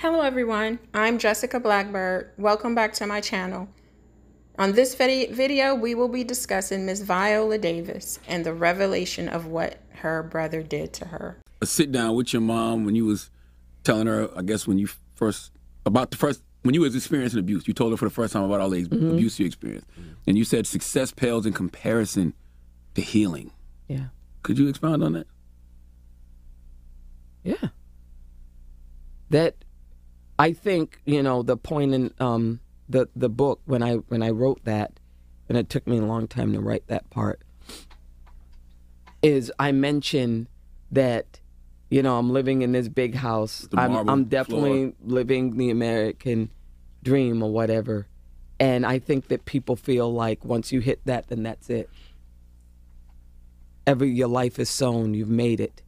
Hello everyone, I'm Jessica Blackbird. Welcome back to my channel. On this video, we will be discussing Miss Viola Davis and the revelation of what her brother did to her. A sit down with your mom when you was telling her, I guess when you when you was experiencing abuse, you told her for the first time about all the abuse you experienced. And you said success pales in comparison to healing. Yeah. Could you expound on that? Yeah. That, I think, the point in the book when I wrote that, and it took me a long time to write that part, is I mentioned that, I'm living in this big house. I'm definitely living the American dream or whatever. And I think that people feel like once you hit that, then that's it. Your life is sown, you've made it.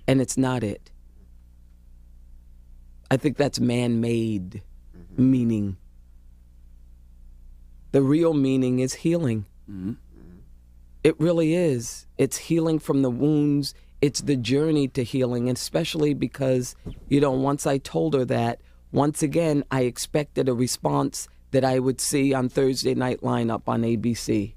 And it's not it. I think that's man-made meaning. The real meaning is healing. It really is. It's healing from the wounds. It's the journey to healing, and especially because, once I told her that, once again, I expected a response that I would see on Thursday night lineup on ABC.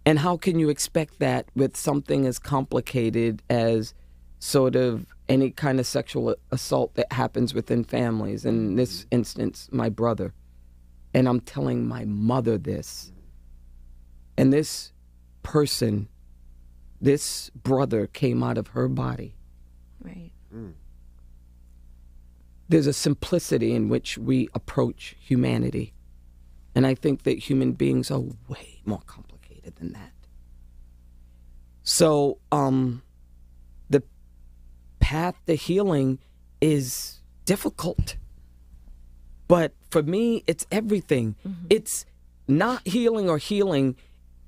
And how can you expect that with something as complicated as sort of any kind of sexual assault that happens within families? In this instance, my brother. And I'm telling my mother this. And this person, this brother came out of her body. Right. There's a simplicity in which we approach humanity. And I think that human beings are way more complicated than that. So, the path to healing is difficult. But for me, it's everything. It's not healing, or healing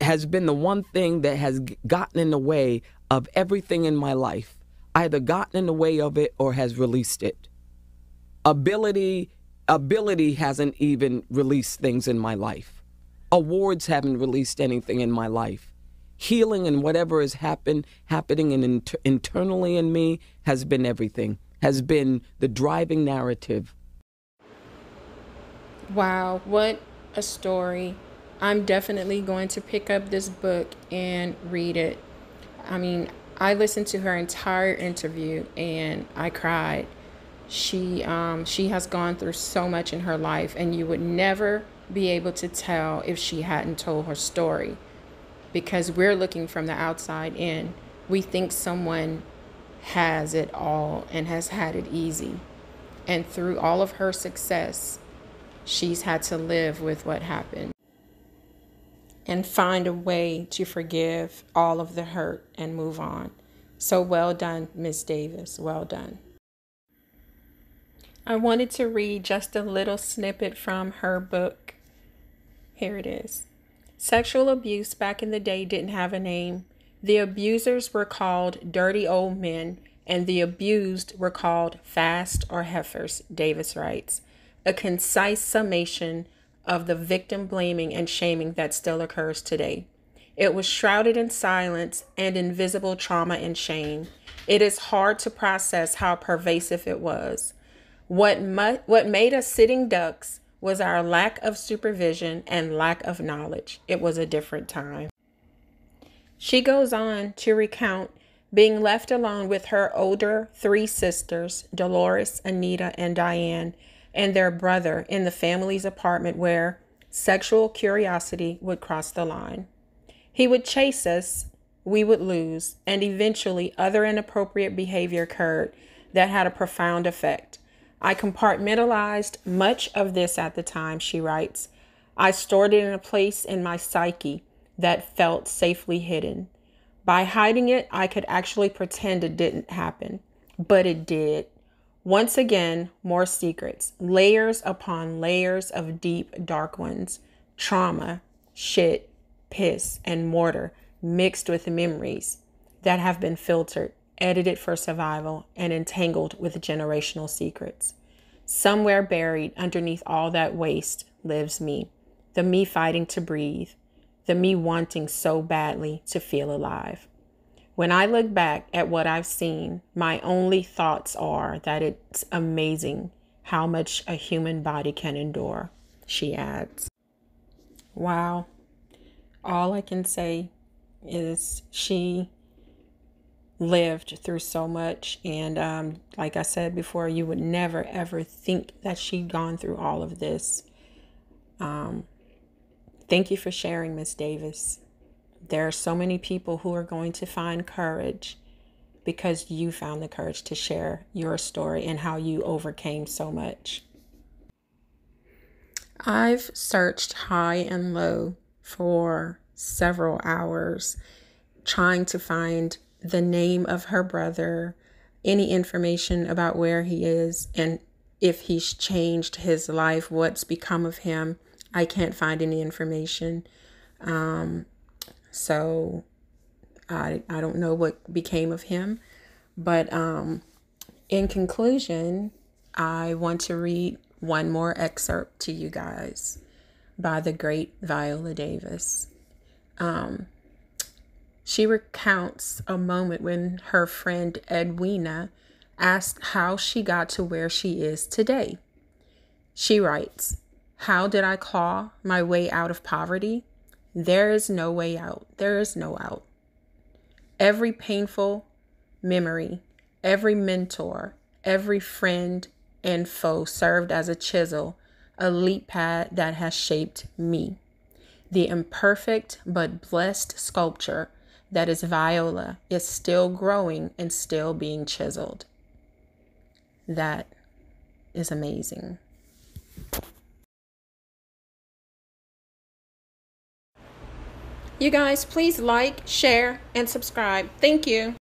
has been the one thing that has gotten in the way of everything in my life. Either gotten in the way of it or has released it. Ability hasn't even released things in my life. Awards haven't released anything in my life. Healing and whatever has happening internally in me has been everything, has been the driving narrative. Wow, what a story. I'm definitely going to pick up this book and read it. I mean, I listened to her entire interview and I cried. She has gone through so much in her life, and you would never be able to tell if she hadn't told her story, because we're looking from the outside in. We think someone has it all and has had it easy. And through all of her success, she's had to live with what happened and find a way to forgive all of the hurt and move on. So well done, Miss Davis. Well done. I wanted to read just a little snippet from her book. Here it is. Sexual abuse back in the day didn't have a name. The abusers were called dirty old men, and the abused were called fast or heifers, Davis writes. A concise summation of the victim blaming and shaming that still occurs today. It was shrouded in silence and invisible trauma and shame. It is hard to process how pervasive it was. What made us sitting ducks was our lack of supervision and lack of knowledge. It was a different time. She goes on to recount being left alone with her older 3 sisters, Dolores, Anita, and Diane, and their brother in the family's apartment where sexual curiosity would cross the line. He would chase us, we would lose, and eventually other inappropriate behavior occurred that had a profound effect. I compartmentalized much of this at the time, she writes. I stored it in a place in my psyche that felt safely hidden. By hiding it, I could actually pretend it didn't happen, but it did. Once again, more secrets, layers upon layers of deep, dark ones, trauma, shit, piss, and mortar mixed with memories that have been filtered, edited for survival, and entangled with generational secrets. Somewhere buried underneath all that waste lives me, the me fighting to breathe, the me wanting so badly to feel alive. When I look back at what I've seen, my only thoughts are that it's amazing how much a human body can endure, she adds. Wow. All I can say is she lived through so much. And like I said before, you would never, ever think that she'd gone through all of this. Thank you for sharing, Miss Davis. There are so many people who are going to find courage because you found the courage to share your story and how you overcame so much. I've searched high and low for several hours trying to find the name of her brother, any information about where he is, and if he's changed his life, what's become of him. I can't find any information. So I don't know what became of him. But in conclusion, I want to read one more excerpt to you guys by the great Viola Davis. She recounts a moment when her friend Edwina asked how she got to where she is today. She writes, "How did I claw my way out of poverty? There is no way out. There is no out. Every painful memory, every mentor, every friend and foe served as a chisel, a leap pad that has shaped me. The imperfect but blessed sculpture that is Viola is still growing and still being chiseled." That is amazing. You guys, please like, share, and subscribe. Thank you.